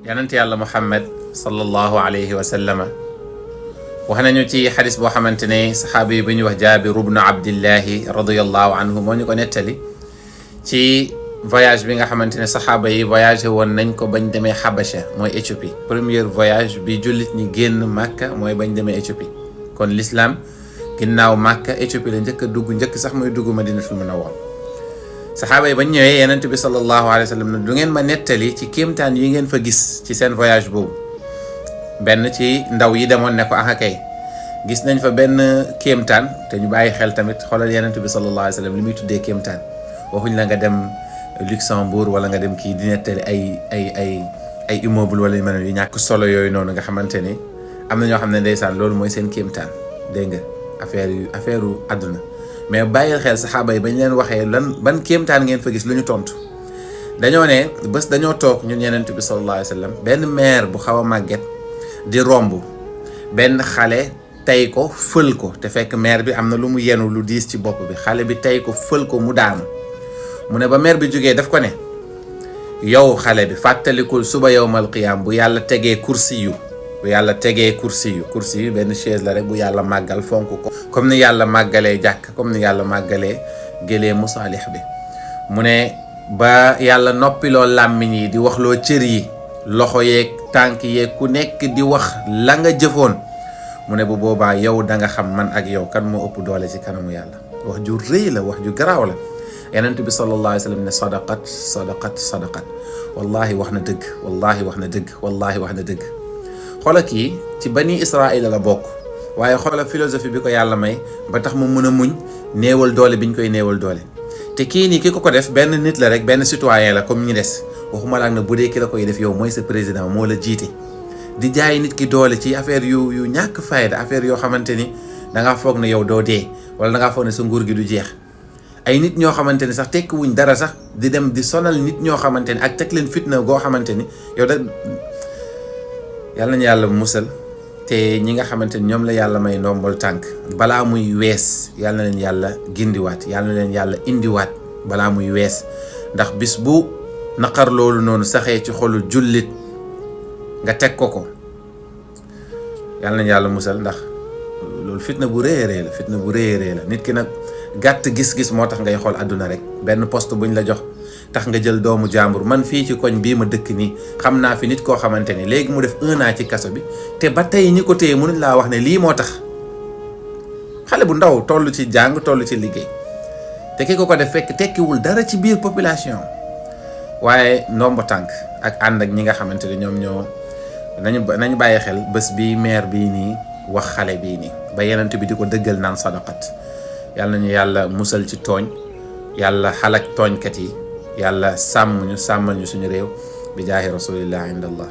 yonent yàlla Muhammad sallallahu alayhi wa sallama wax nañu ci xadis boo xamante ne saxaaba yi bu ñu wax Jaabir ibnu Abdillahi radiyallahu anhu moo ñu ko nettali ci voyage bi nga xamante ne saxaaba yi voyagé woon nañ ko bañ demee Xabasha mooy Éthiopie premier voyage bi jullit ñi génn Màkka mooy bañ demee Éthiopie kon l'islam ginnaaw Màkka Éthiopie la njëkk a dugg njëkk sax mooy dugg Madinatul Munawwara saxaaba yi bañ ñëwee Yonent bi sallallahu alayhi wa sallam ne du ngeen ma nettali ci kéemtaan yi ngeen fa gis ci seen voyage boobu benn ci ndaw yi demoon ne ko ah kay gis nañ fa benn kéemtaan te ñu bàyyi xel tamit xoolal Yonent bi sallallahu alayhi wa sallam li muy tuddee kéemtaan waxuñ la nga dem Luxembourg wala nga dem kii di nettali ay immeuble wala yu mel yu ñàkk solo yooyu noonu nga xamante ni am na ñoo xam ne ndeysaan loolu mooy seen kéemtaan dégg nga affaire u àdduna mais bàyyil xel saxaaba yi bañ leen waxee ban kéemtaan ngeen fa gis lu ñu tontu dañoo ne bés dañoo toog ñun Yonent bi sallallahu alayhi wa sallam benn maire bu xaw a màgget di romb benn xale tey ko fël ko te fekk maire bi am na lu mu yenu lu diis ci bopp bi xale bi tey ko fël ko mu daanu mu ne ba maire bi jógee daf ko ne yow xale bi fàttalikul suba yawmal qiyaam bu yàlla tegee kursi yu kursi yu benn chaise la rek bu yàlla màggal fonk ko comme ni yàlla màggalee jàkk comme ni yàlla màggalee gélee musaalix bi mu ne ba yàlla noppiloo làmmiñ yi di waxloo cër yi loxo yeeg tànk yeeg ku nekk di wax la nga jëfoon mu ne bu boobaa yow da nga xam man ak yow kan moo ëpp doole ci kanamu yàlla wax ju rëy la wax ju garaaw la Yonent bi sallallahu alayhi wa sallam ne sadaqat wallahi wax na dëgg wallahi wax na dëgg wallahi wax na dëgg xoola kii ci bani Israaïla la bokk waaye xoola philosophie bi ko yàlla may ba tax mu mun a muñ néewal doole biñ koy néewal doole te kii nii ki ko def benn nit la rek benn citoyen la comme ñi des waxuma la na bu dee ki la koy def yow mooy sa président moo la jiite di jaay nit ki doole ci affaire yu ñàkk fayda affaire yoo xamante ni dangaa foog ne yow doo dee wala dangaa foog ne sa nguur gi du jeex ay nit ñoo xamante ni sax tekki wuñ dara sax di dem di sonal nit ñoo xamante ni ak teg leen fitna goo xamante ni yow da yàlla nañu yàlla musal te ñi nga xamante ni ñoom la yàlla may ndombol tànk balaa muy wees yàlla na leen yàlla gindiwaat yàlla na leen yàlla indiwaat balaa muy wees ndax bis bu naqar loolu noonu saxee ci xolu jullit nga teg ko yàlla nañu yàlla musal ndax loolu fitna bu rëy la nit ki nag gàtt gis-gis moo tax ngay xool àdduna rek benn poste buñ la jox tax nga jël doomu jàmbur man fii ci koñ bii ma dëkk nii xam naa fi nit koo xamante ni léegi mu def 1 an ci kaso bi te ba tey ñi ko téye mënuñ laa wax ne lii moo tax xale bu ndaw toll ci jàng toll ci liggéey te ki ko def fekk tekkiwul dara ci biir population waaye ndombo tànk ak ànd ak ñi nga xamante ne ñoom ñoo nañu bàyyi xel bés bi maire bii nii wax xale bii nii ba Yonent bi di ko dëggal naan sadaqat yàlla nañu yàlla musal ci tooñ yàlla xalak tooñkat yi yàlla sàmmal ñu suñu réew bi jaahi rasulillah inda allah